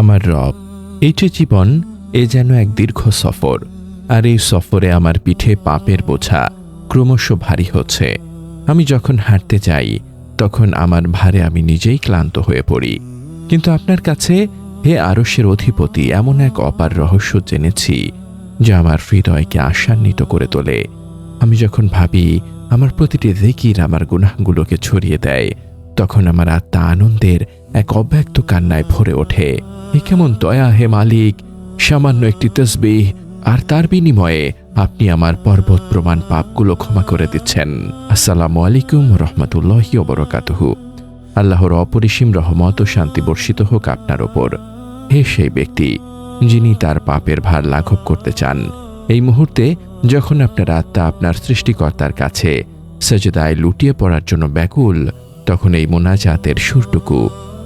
আমার রব, এই যে জীবন, এ যেন এক দীর্ঘ সফর। আর এই সফরে আমার পিঠে পাপের বোঝা ক্রমশ ভারী হচ্ছে। আমি যখন হাঁটতে যাই তখন আমার ভারে আমি নিজেই ক্লান্ত হয়ে পড়ি। কিন্তু আপনার কাছে, হে আরশের অধিপতি, এমন এক অপার রহস্য জেনেছি যা আমার হৃদয়কে আশান্বিত করে তোলে। আমি যখন ভাবি আমার প্রতিটি জিকির আমার গুনাহগুলোকে ছড়িয়ে দেয়, তখন আমার আত্মা আনন্দের এক অব্যক্ত কান্নায় ভরে ওঠে। এ কেমন দয়া হে মালিক! সামান্য একটি তসবিহ আর তার বিনিময়ে আপনি আমার পর্বত প্রমাণ পাপগুলো ক্ষমা করে দিচ্ছেন। আসসালামু আলাইকুম রহমতুল্লাহি ওয়া বারাকাতুহু। আল্লাহর অপরিসীম রহমত ও শান্তি বর্ষিত হোক আপনার ওপর। হে সেই ব্যক্তি যিনি তার পাপের ভার লাঘব করতে চান, এই মুহূর্তে যখন আপনার আত্মা আপনার সৃষ্টিকর্তার কাছে সাজদায় লুটিয়ে পড়ার জন্য ব্যাকুল, তখন এই মোনাজাতের সুরটুকু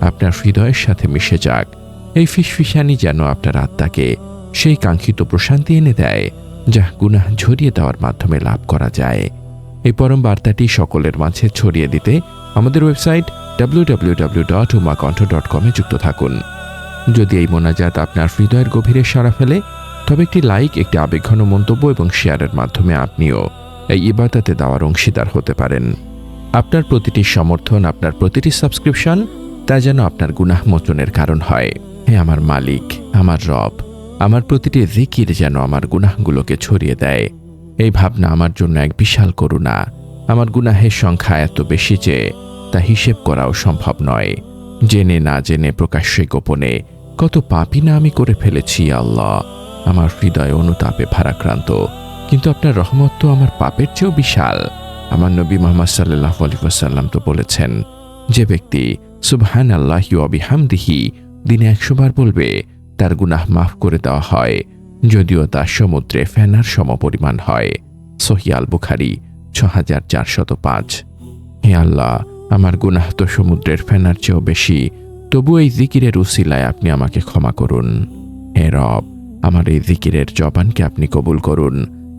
আপনার হৃদয়ের সাথে মিশে যাক। এই ফিসফিসানি যেন আপনার আত্মাকে সেই কাঙ্ক্ষিত প্রশান্তি এনে দেয়, যা গুনাহ ঝরিয়ে দেওয়ার মাধ্যমে লাভ করা যায়। এই পরম বার্তাটি সকলের মাঝে ছড়িয়ে দিতে আমাদের ওয়েবসাইট www.umaconto.com যুক্ত থাকুন। যদি এই মোনাজাত আপনার হৃদয়ের গভীরে সাড়া ফেলে, তবে একটি লাইক, একটি আবেগঘন মন্তব্য এবং শেয়ারের মাধ্যমে আপনিও এই ইবাদতে দেওয়ার অংশীদার হতে পারেন। আপনার প্রতিটি সমর্থন, আপনার প্রতিটি সাবস্ক্রিপশন, তা যেন আপনার গুনাহ মোচনের কারণ হয়। হে আমার মালিক, আমার রব, আমার প্রতিটি জিকির যেন আমার গুনাহগুলোকে ছড়িয়ে দেয়। এই ভাবনা আমার জন্য এক বিশাল করুণা। আমার গুনাহের সংখ্যা এত বেশি যে তা হিসেব করাও সম্ভব নয়। জেনে না জেনে, প্রকাশ্যে গোপনে কত পাপই না আমি করে ফেলেছি। আল্লাহ, আমার হৃদয় অনুতাপে ভারাক্রান্ত, কিন্তু আপনার রহমত তো আমার পাপের চেয়েও বিশাল। আমার নবী মুহাম্মদ সাল্লাল্লাহু আলাইহি ওয়াসাল্লাম তো বলেছেন, যে ব্যক্তি সুবহানাল্লাহি ওয়া বিহামদিহি দিনে 100 বার বলবে, তার গুনাহ মাফ করে দেওয়া হয়, যদিও তা সমুদ্রে ফেনার সমপরিমাণ হয়। সহিহ আল বুখারী 6405। হে আল্লাহ, আমার গুনাহ তো সমুদ্রের ফেনার চেয়েও বেশি, তবু এই জিকিরের উসিলায় আপনি আমাকে ক্ষমা করুন। হে রব, আমার এই জিকিরের জবানকে আপনি কবুল করুন।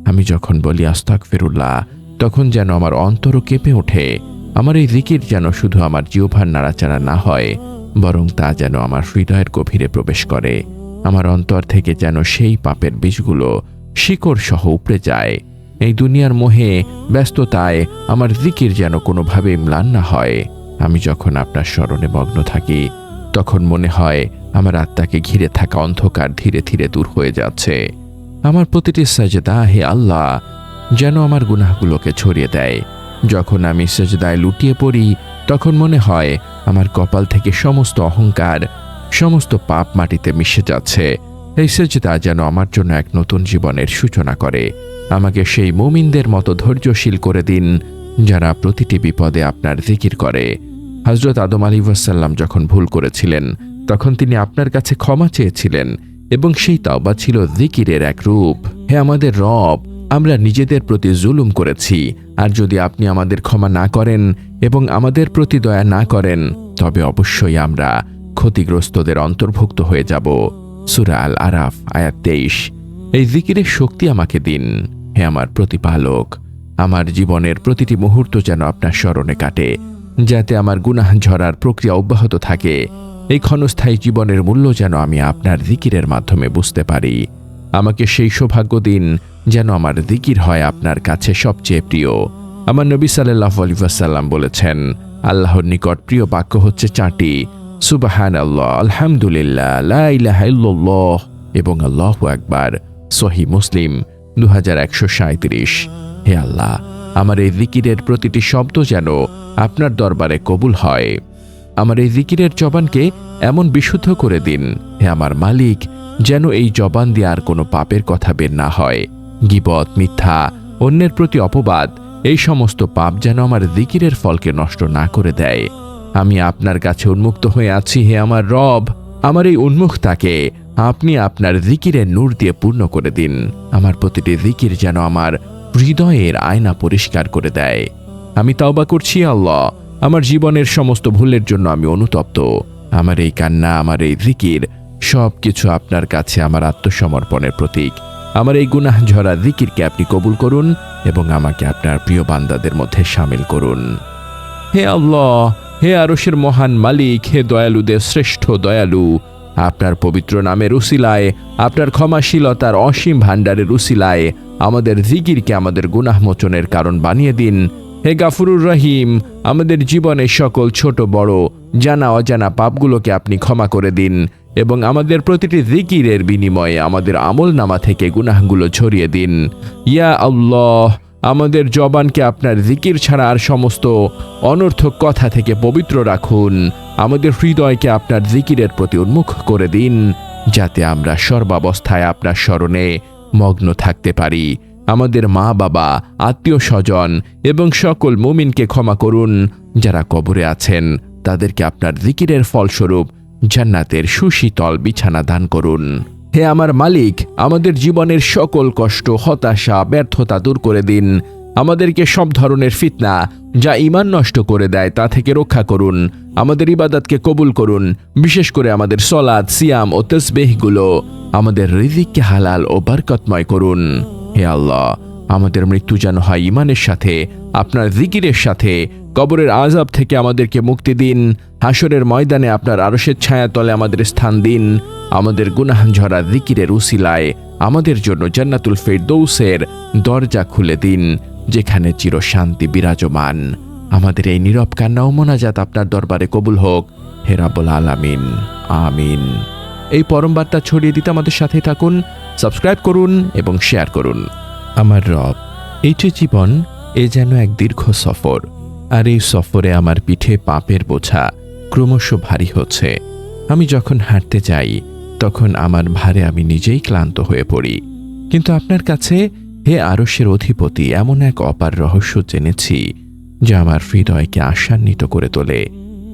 আমি যখন বলি আস্তাগফিরুল্লাহ, তখন যেন আমার অন্তরও কেঁপে ওঠে। আমার এই জিকির যেন শুধু আমার জিহ্বার নাড়াচাড়া না হয়, বরং তা যেন আমার হৃদয়ের গভীরে প্রবেশ করে। আমার অন্তর থেকে যেন সেই পাপের বীজগুলো শিকড় সহ উপড়ে যায়। এই দুনিয়ার মোহে, ব্যস্ততায় আমার জিকির যেন কোনোভাবে ম্লান না হয়। আমি যখন আপনার স্মরণে মগ্ন থাকি, তখন মনে হয় আমার আত্মাকে ঘিরে থাকা অন্ধকার ধীরে ধীরে দূর হয়ে যাচ্ছে। আমার প্রতিটি সাজদা, হে আল্লাহ, যেন আমার গুনাহগুলোকে ছড়িয়ে দেয়। যখন আমি সাজদায় লুটিয়ে পড়ি, তখন মনে হয় আমার কপাল থেকে সমস্ত অহংকার, সমস্ত পাপ মাটিতে মিশে যাচ্ছে। এই সাজদা যেন আমার জন্য এক নতুন জীবনের সূচনা করে। আমাকে সেই মুমিনদের মতো ধৈর্যশীল করে দিন, যারা প্রতিটি বিপদে আপনার জিকির করে। হযরত আদম আলাইহিস সালাম যখন ভুল করেছিলেন, তখন তিনি আপনার কাছে ক্ষমা চেয়েছিলেন, এবং সেই তাওবা ছিল জিকিরের এক রূপ। হে আমাদের রব, আমরা নিজেদের প্রতি জুলুম করেছি, আর যদি আপনি আমাদের ক্ষমা না করেন এবং আমাদের প্রতি দয়া না করেন, তবে অবশ্যই আমরা ক্ষতিগ্রস্তদের অন্তর্ভুক্ত হয়ে যাব। সূরা আল আরাফ আয়াত 23। এই জিকিরের শক্তি আমাকে দিন। হে আমার প্রতিপালক, আমার জীবনের প্রতিটি মুহূর্ত যেন আপনার স্মরণে কাটে, যাতে আমার গুনাহ ঝরার প্রক্রিয়া অব্যাহত থাকে। এই ক্ষণস্থায়ী জীবনের মূল্য যেন আমি আপনার জিকিরের মাধ্যমে বুঝতে পারি। আমাকে সেই সৌভাগ্য দিন যেন আমার জিকির হয় আপনার কাছে সবচেয়ে প্রিয়। আমার নবী সাল্লাল্লাহু আলাইহি ওয়াসাল্লাম বলেছেন, আল্লাহর নিকট প্রিয় বাক্য হচ্ছে 4টি: সুবহানাল্লাহ, আলহামদুলিল্লাহ, লা ইলাহা ইল্লাল্লাহ এবং আল্লাহু আকবার। সহিহ মুসলিম 2137। হে আল্লাহ, আমার এই জিকিরের প্রতিটি শব্দ যেন আপনার দরবারে কবুল হয়। আমার এই জিকিরের জবানকে এমন বিশুদ্ধ করে দিন, হে আমার মালিক, যেন এই জবান দিয়ে আর কোনো পাপের কথা বের না হয়। গীবত, মিথ্যা, অন্যের প্রতি অপবাদ, এই সমস্ত পাপ যেন আমার জিকিরের ফলকে নষ্ট না করে দেয়। আমি আপনার কাছে উন্মুক্ত হয়ে আছি, হে আমার রব। আমার এই উন্মুখতাকে আপনি আপনার জিকিরের নূর দিয়ে পূর্ণ করে দিন। আমার প্রতিটি জিকির যেন আমার হৃদয়ের আয়না পরিষ্কার করে দেয়। আমি তাওবা করছি আল্লাহ, আমার জীবনের সমস্ত ভুলের জন্য আমি অনুতপ্ত। আমার এই কান্না, আমার এই জিকির, সব কিছু আপনার কাছে আমার আত্মসমর্পণের প্রতীক। আমার এই গুনাহ ঝরা জিকিরকে আপনি কবুল করুন এবং আমাকে আপনার প্রিয় বান্দাদের মধ্যে শামিল করুন। হে আল্লাহ, হে আরশের মহান মালিক, হে দয়ালুদের শ্রেষ্ঠ দয়ালু, আপনার পবিত্র নামের উসিলায়, আপনার ক্ষমাশীলতার অসীম ভাণ্ডারের উসিলায় আমাদের জিকিরকে আমাদের গুনাহ মোচনের কারণ বানিয়ে দিন। হে গাফুরুর রহিম, আমাদের জীবনের সকল ছোট বড় জানা অজানা পাপগুলোকে আপনি ক্ষমা করে দিন এবং আমাদের প্রতিটি জিকিরের বিনিময়ে আমাদের আমলনামা থেকে গুনাহগুলো ঝরিয়ে দিন। ইয়া আল্লাহ, আমাদের জবানকে আপনার জিকির ছাড়া আর সমস্ত অনর্থক কথা থেকে পবিত্র রাখুন। আমাদের হৃদয়কে আপনার জিকিরের প্রতি উন্মুখ করে দিন, যাতে আমরা সর্বাবস্থায় আপনার স্মরণে মগ্ন থাকতে পারি। আমাদের মা বাবা, আত্মীয় স্বজন এবং সকল মুমিনকে ক্ষমা করুন যারা কবরে আছেন। তাদেরকে আপনার জিকিরের ফলস্বরূপ জান্নাতের সুশীতল বিছানা দান করুন। হে আমার মালিক, আমাদের জীবনের সকল কষ্ট, হতাশা, ব্যর্থতা দূর করে দিন। আমাদেরকে সব ধরনের ফিতনা যা ঈমান নষ্ট করে দেয় তা থেকে রক্ষা করুন। আমাদের ইবাদতকে কবুল করুন, বিশেষ করে আমাদের সলাত, সিয়াম ও তাসবিহগুলো। আমাদের রিজিককে হালাল ও বরকতময় করুন। হে আল্লাহ, আমাদের মৃত্যু যেন হয় ঈমানের সাথে, আপনার জিকিরের সাথে। কবরের আযাব থেকে আমাদেরকে মুক্তি দিন। হাসরের ময়দানে আপনার আরশের ছায়াতলে আমাদের স্থান দিন। আমাদের গুনাহ ঝরা জিকিরের উসিলায় আমাদের জন্য জান্নাতুল ফিরদৌসের দরজা খুলে দিন, যেখানে চিরশান্তি বিরাজমান। আমাদের এই নীরব কান্না ও মোনাজাত আপনার দরবারে কবুল হোক। হে রাব্বুল আলামিন, আমিন। এই পরম বার্তা ছড়িয়ে দিতে আমাদের সাথেই থাকুন, সাবস্ক্রাইব করুন এবং শেয়ার করুন। আমার রব, এই যে জীবন, এ যেন এক দীর্ঘ সফর, আর এই সফরে আমার পিঠে পাপের বোঝা ক্রমশ ভারী হচ্ছে। আমি যখন হাঁটতে যাই তখন আমার ভারে আমি নিজেই ক্লান্ত হয়ে পড়ি। কিন্তু আপনার কাছে, হে আরশের অধিপতি, এমন এক অপার রহস্য জেনেছি যা আমার হৃদয়কে আশান্বিত করে তোলে।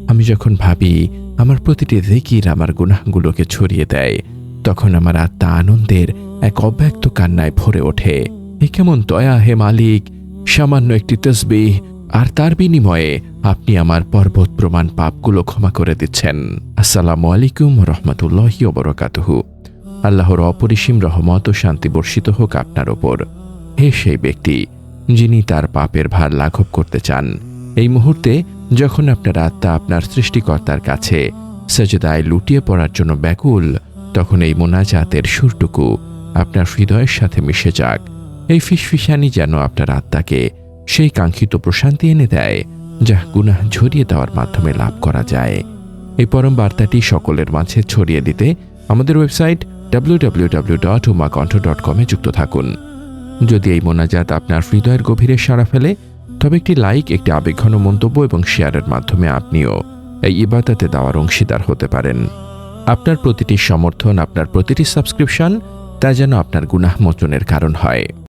আমি যখন ভাবি আমার প্রতিটি জিকির আমার গুনাহগুলোকে ছড়িয়ে দেয়, তখন আমার আত্মা আনন্দের এক অব্যক্ত কান্নায় ভরে ওঠে। এ কেমন দয়া হে মালিক! সামান্য একটি তাসবিহ আর তার বিনিময়ে আপনি আমার পর্বত প্রমাণ পাপগুলো ক্ষমা করে দিচ্ছেন। আসসালামু আলাইকুম রহমতুল্লাহি ওয়া বারাকাতুহু। আল্লাহর অপরিসীম রহমত ও শান্তি বর্ষিত হোক আপনার ওপর। হে সেই ব্যক্তি যিনি তার পাপের ভার লাঘব করতে চান, এই মুহূর্তে যখন আপনার আত্মা আপনার সৃষ্টিকর্তার কাছে সাজদায় লুটিয়ে পড়ার জন্য ব্যাকুল, তখন এই মোনাজাতের সুরটুকু আপনার হৃদয়ের সাথে মিশে যাক। এই ফিসফিসানি যেন আপনার আত্মাকে সেই কাঙ্ক্ষিত প্রশান্তি এনে দেয়, যা গুনাহ ঝরিয়ে দেওয়ার মাধ্যমে লাভ করা যায়। এই পরম বার্তাটি সকলের মাঝে ছড়িয়ে দিতে আমাদের ওয়েবসাইট www.umaconto.com এ যুক্ত থাকুন। যদি এই মোনাজাত আপনার হৃদয়ের গভীরে সাড়া ফেলে, তবে একটি লাইক, একটি আবেগঘন মন্তব্য এবং শেয়ারের মাধ্যমে আপনিও এই ইবাদতে দেওয়ার অংশীদার হতে পারেন। আপনার প্রতিটি সমর্থন, আপনার প্রতিটি সাবস্ক্রিপশন, তা যেন আপনার গুনাহ মোচনের কারণ হয়।